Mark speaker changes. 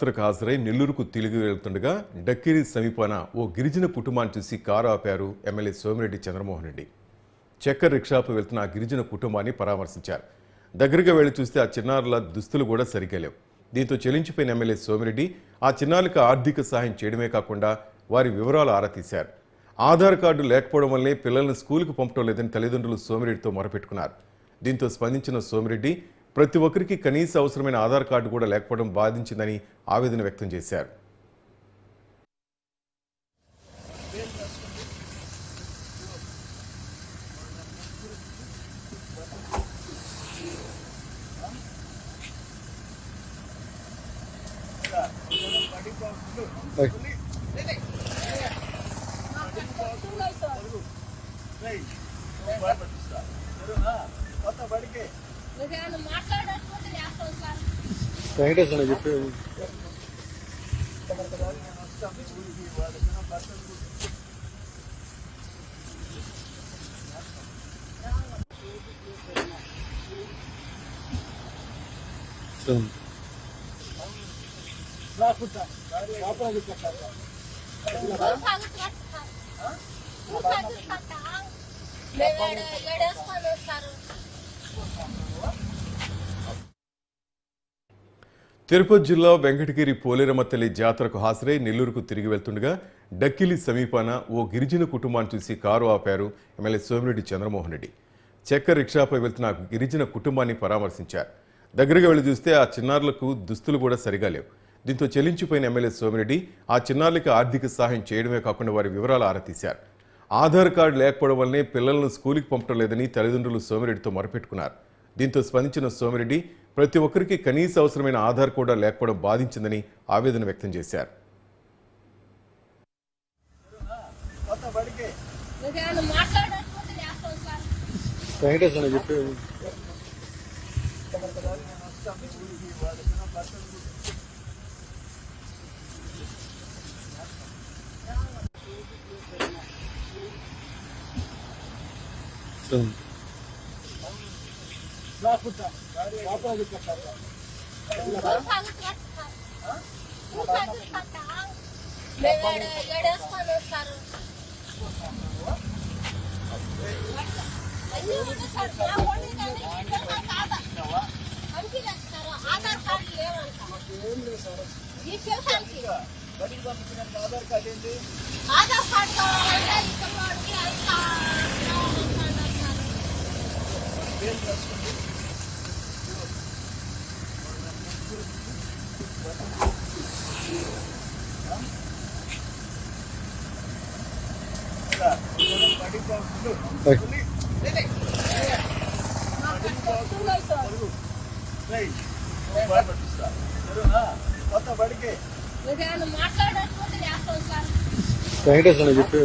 Speaker 1: జాతరకు హాజరై నెల్లూరుకు తిరిగి వెళ్తుండగా డక్కిరి సమీపాన ఓ గిరిజన కుటుంబాన్ని చూసి కారు ఆపారు ఎమ్మెల్యే సోమిరెడ్డి చంద్రమోహన్ రెడ్డి. చక్కర్ రిక్షాపై వెళ్తున్న ఆ గిరిజన కుటుంబాన్ని పరామర్శించారు. దగ్గరగా వెళ్లి చూస్తే ఆ చిన్నారుల దుస్తులు కూడా సరిగ్గా లేవు. దీంతో చెలించిపోయిన ఎమ్మెల్యే సోమిరెడ్డి ఆ చిన్నారులకు ఆర్థిక సహాయం చేయడమే కాకుండా వారి వివరాలు ఆరా తీశారు. ఆధార్ కార్డు లేకపోవడం వల్లే పిల్లలను స్కూలుకు పంపడం లేదని తల్లిదండ్రులు సోమిరెడ్డితో మొరపెట్టుకున్నారు. దీంతో స్పందించిన సోమిరెడ్డి ప్రతి ఒక్కరికి కనీస అవసరమైన ఆధార్ కార్డు కూడా లేకపోవడం బాధించిందని ఆవేదన వ్యక్తం చేశారు.
Speaker 2: వెంకటేశ్వర చెప్పి
Speaker 1: తిరుపతి జిల్లా వెంకటగిరి పోలేరమ్మ తల్లి జాతరకు హాజరై నెల్లూరుకు తిరిగి వెళ్తుండగా డక్కిలి సమీపాన ఓ గిరిజన కుటుంబాన్ని చూసి కారు ఆపారు ఎమ్మెల్యే సోమిరెడ్డి చంద్రమోహన్ రెడ్డి. చక్కర్ రిక్షాపై వెళ్తున్న గిరిజన కుటుంబాన్ని పరామర్శించారు. దగ్గరగా వెళ్లి చూస్తే ఆ చిన్నారులకు దుస్తులు కూడా సరిగా లేవు. దీంతో చెల్లించిపోయిన ఎమ్మెల్యే సోమిరెడ్డి ఆ చిన్నారులకు ఆర్థిక సహాయం చేయడమే కాకుండా వారి వివరాలు ఆరా తీశారు. ఆధార్ కార్డు లేకపోవడం వల్లనే పిల్లలను స్కూలుకి పంపడం లేదని తల్లిదండ్రులు సోమిరెడ్డితో మొరపెట్టుకున్నారు. దీంతో స్పందించిన సోమిరెడ్డి ప్రతి ఒక్కరికి కనీస అవసరమైన ఆధార్ కూడా లేకపోవడం బాధించిందని ఆవేదన వ్యక్తం చేశారు.
Speaker 2: వెంకటేశ్వర చెప్పి వెంకటేశ్వర చెప్పి